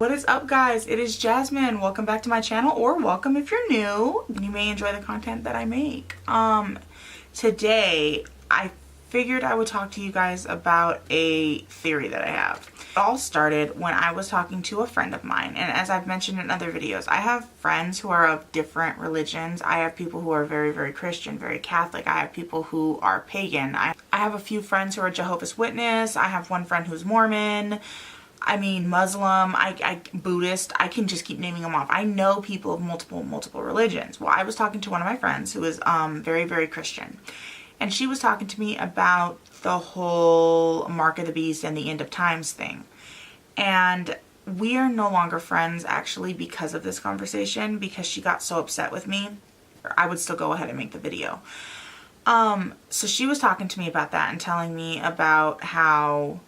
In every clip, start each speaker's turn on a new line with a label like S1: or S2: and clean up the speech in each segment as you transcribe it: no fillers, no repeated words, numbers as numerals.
S1: What is up, guys? It is Jasmine. Welcome back to my channel, or welcome if you're new. You may enjoy the content that I make. Today I figured I would talk to you guys about a theory that I have. It all started when I was talking to a friend of mine, and as I've mentioned in other videos, I have friends who are of different religions. I have people who are very, very Christian, very Catholic. I have people who are pagan. I have a few friends who are Jehovah's Witness. I have one friend who's Mormon. I mean, Muslim, Buddhist, I can just keep naming them off. I know people of multiple religions. Well, I was talking to one of my friends who is very, very Christian. And she was talking to me about the whole Mark of the Beast and the end of times thing. And we are no longer friends, actually, because of this conversation, because she got so upset with me. I would still go ahead and make the video. So she was talking to me about that and telling me about how,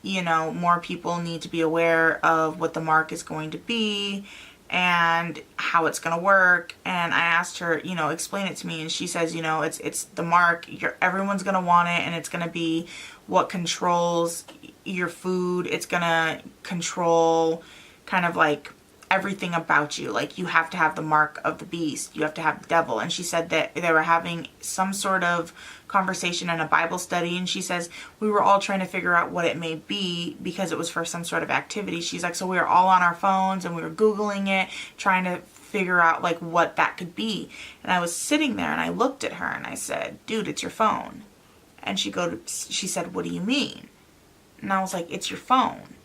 S1: you know, more people need to be aware of what the mark is going to be and how it's going to work. And I asked her, you know, explain it to me. And she says, you know, it's the mark. Everyone's going to want it, and it's going to be what controls your food. It's going to control kind of like everything about you. Like, you have to have the mark of the beast. You have to have the devil. And she said that they were having some sort of conversation in a Bible study, and she says we were all trying to figure out what it may be because it was for some sort of activity. She's like, so we were all on our phones and we were Googling it, trying to figure out like what that could be. And I was sitting there and I looked at her and I said, dude, it's your phone. And she said, what do you mean? And I was like, it's your phone.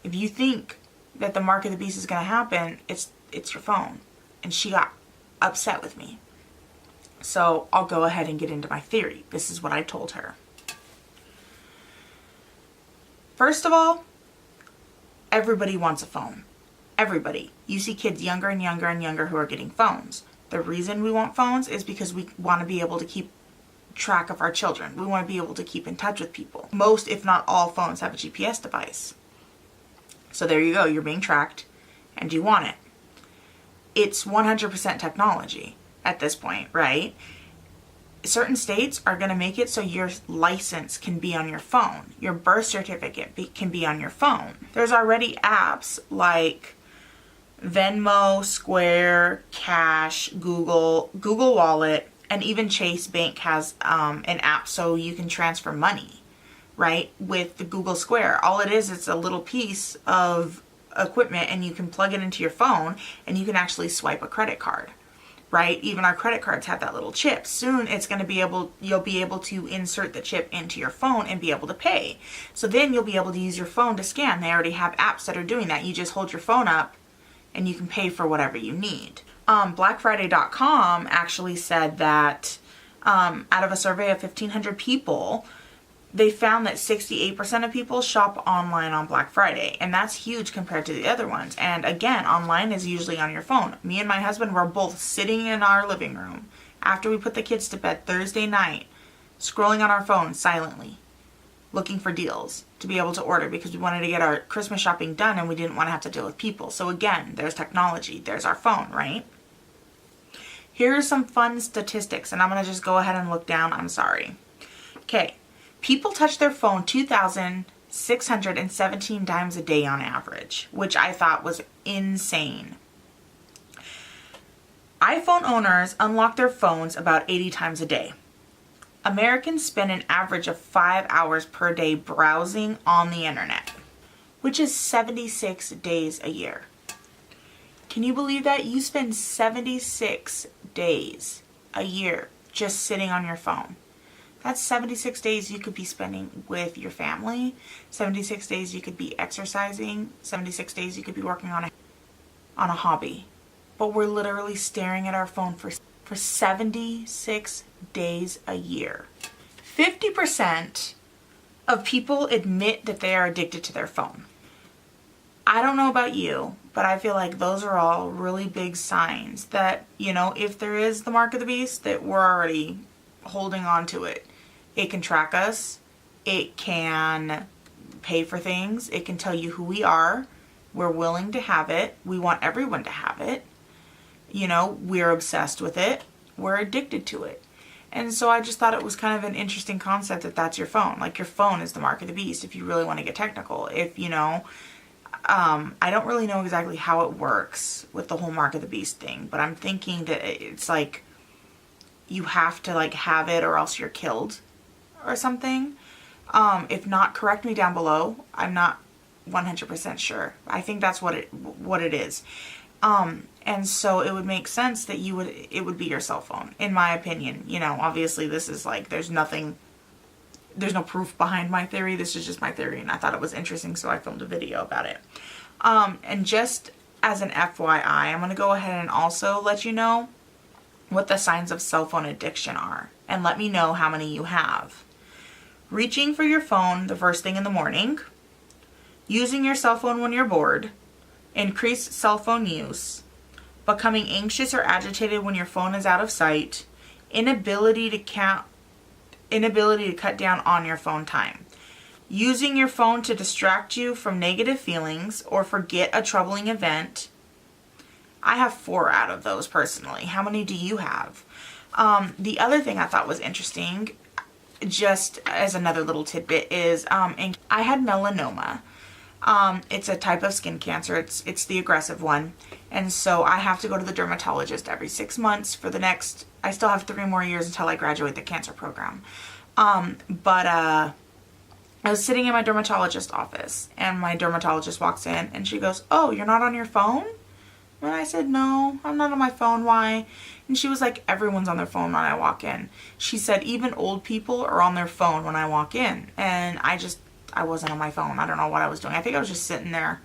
S1: If you think that the mark of the beast is going to happen, it's your phone. And she got upset with me. So I'll go ahead and get into my theory. This is what I told her. First of all, everybody wants a phone. Everybody. You see kids younger and younger and younger who are getting phones. The reason we want phones is because we want to be able to keep track of our children. We want to be able to keep in touch with people. Most, if not all, phones have a GPS device. So there you go. You're being tracked and you want it. It's 100% technology at this point, right? Certain states are going to make it so your license can be on your phone. Your birth certificate can be on your phone. There's already apps like Venmo, Square, Cash, Google Wallet, and even Chase Bank has an app so you can transfer money, right? With the Google Square. All it is, it's a little piece of equipment, and you can plug it into your phone and you can actually swipe a credit card. Right? Even our credit cards have that little chip. Soon it's going to be you'll be able to insert the chip into your phone and be able to pay. So then you'll be able to use your phone to scan. They already have apps that are doing that. You just hold your phone up and you can pay for whatever you need. BlackFriday.com actually said that out of a survey of 1,500 people, they found that 68% of people shop online on Black Friday, and that's huge compared to the other ones. And again, online is usually on your phone. Me and my husband were both sitting in our living room after we put the kids to bed Thursday night, scrolling on our phones silently, looking for deals to be able to order because we wanted to get our Christmas shopping done and we didn't want to have to deal with people. So again, there's technology, there's our phone, right? Here are some fun statistics, and I'm going to just go ahead and look down. I'm sorry. Okay. People touch their phone 2,617 times a day on average, which I thought was insane. iPhone owners unlock their phones about 80 times a day. Americans spend an average of 5 hours per day browsing on the internet, which is 76 days a year. Can you believe that? You spend 76 days a year just sitting on your phone. That's 76 days you could be spending with your family. 76 days you could be exercising. 76 days you could be working on a hobby. But we're literally staring at our phone for 76 days a year. 50% of people admit that they are addicted to their phone. I don't know about you, but I feel like those are all really big signs that, you know, if there is the mark of the beast, that we're already holding on to it. It can track us. It can pay for things. It can tell you who we are. We're willing to have it. We want everyone to have it. You know, we're obsessed with it. We're addicted to it. And so I just thought it was kind of an interesting concept that that's your phone. Like, your phone is the mark of the beast if you really want to get technical. If, you know, I don't really know exactly how it works with the whole Mark of the Beast thing, but I'm thinking that it's like you have to like have it or else you're killed or something. If not, correct me down below. I'm not 100% sure. I think that's what it is. And so it would make sense that it would be your cell phone, in my opinion. You know, obviously this is like, there's no proof behind my theory. This is just my theory, and I thought it was interesting, so I filmed a video about it. And just as an FYI, I'm going to go ahead and also let you know what the signs of cell phone addiction are, and let me know how many you have. Reaching for your phone the first thing in the morning, using your cell phone when you're bored, increased cell phone use, becoming anxious or agitated when your phone is out of sight, inability to cut down on your phone time, using your phone to distract you from negative feelings or forget a troubling event. I have 4 out of those personally. How many do you have? The other thing I thought was interesting, just as another little tidbit, is I had melanoma. It's a type of skin cancer. It's the aggressive one. And so I have to go to the dermatologist every 6 months for the next, I still have 3 more years until I graduate the cancer program. I was sitting in my dermatologist's office, and my dermatologist walks in and she goes, "Oh, you're not on your phone?" And I said, "No, I'm not on my phone. Why?" And she was like, "Everyone's on their phone when I walk in." She said, "Even old people are on their phone when I walk in." And I wasn't on my phone. I don't know what I was doing. I think I was just sitting there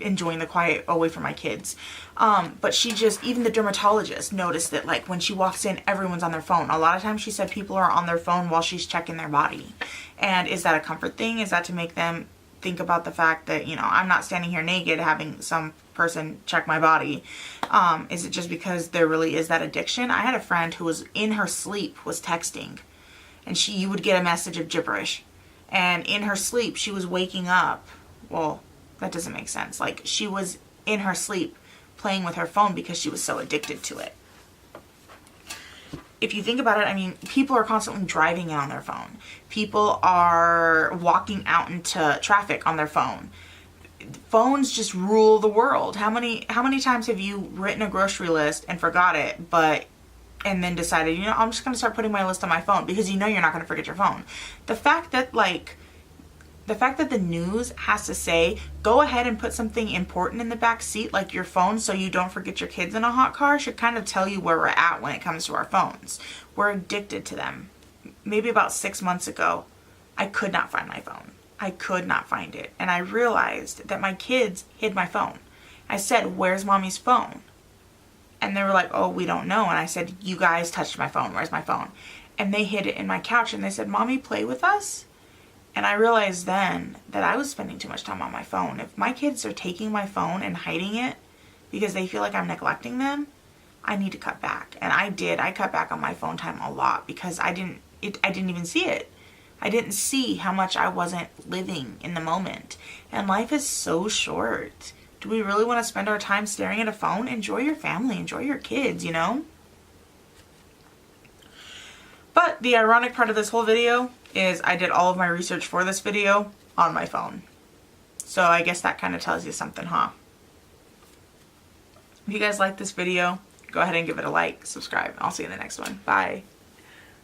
S1: enjoying the quiet away from my kids. But even the dermatologist noticed that like when she walks in, everyone's on their phone. A lot of times she said people are on their phone while she's checking their body. And is that a comfort thing? Is that to make them think about the fact that, you know, I'm not standing here naked having some person check my body? Is it just because there really is that addiction? I had a friend who was in her sleep was texting, and you would get a message of gibberish. And in her sleep, she was waking up. Well, that doesn't make sense. Like, she was in her sleep playing with her phone because she was so addicted to it. If you think about it, I mean, people are constantly driving in on their phone. People are walking out into traffic on their phone. Phones just rule the world. How many times have you written a grocery list and forgot it, and then decided, you know, I'm just going to start putting my list on my phone, because you know you're not going to forget your phone. The fact that the news has to say, go ahead and put something important in the back seat, like your phone, so you don't forget your kids in a hot car, should kind of tell you where we're at when it comes to our phones. We're addicted to them. Maybe about 6 months ago, I could not find my phone. I could not find it. And I realized that my kids hid my phone. I said, "Where's mommy's phone?" And they were like, "Oh, we don't know." And I said, "You guys touched my phone. Where's my phone?" And they hid it in my couch, and they said, "Mommy, play with us." And I realized then that I was spending too much time on my phone. If my kids are taking my phone and hiding it because they feel like I'm neglecting them, I need to cut back. And I did. I cut back on my phone time a lot because I didn't even see it. I didn't see how much I wasn't living in the moment. And life is so short. Do we really want to spend our time staring at a phone? Enjoy your family. Enjoy your kids, you know? But the ironic part of this whole video is I did all of my research for this video on my phone. So I guess that kind of tells you something, huh? If you guys like this video, go ahead and give it a like, subscribe. I'll see you in the next one. Bye.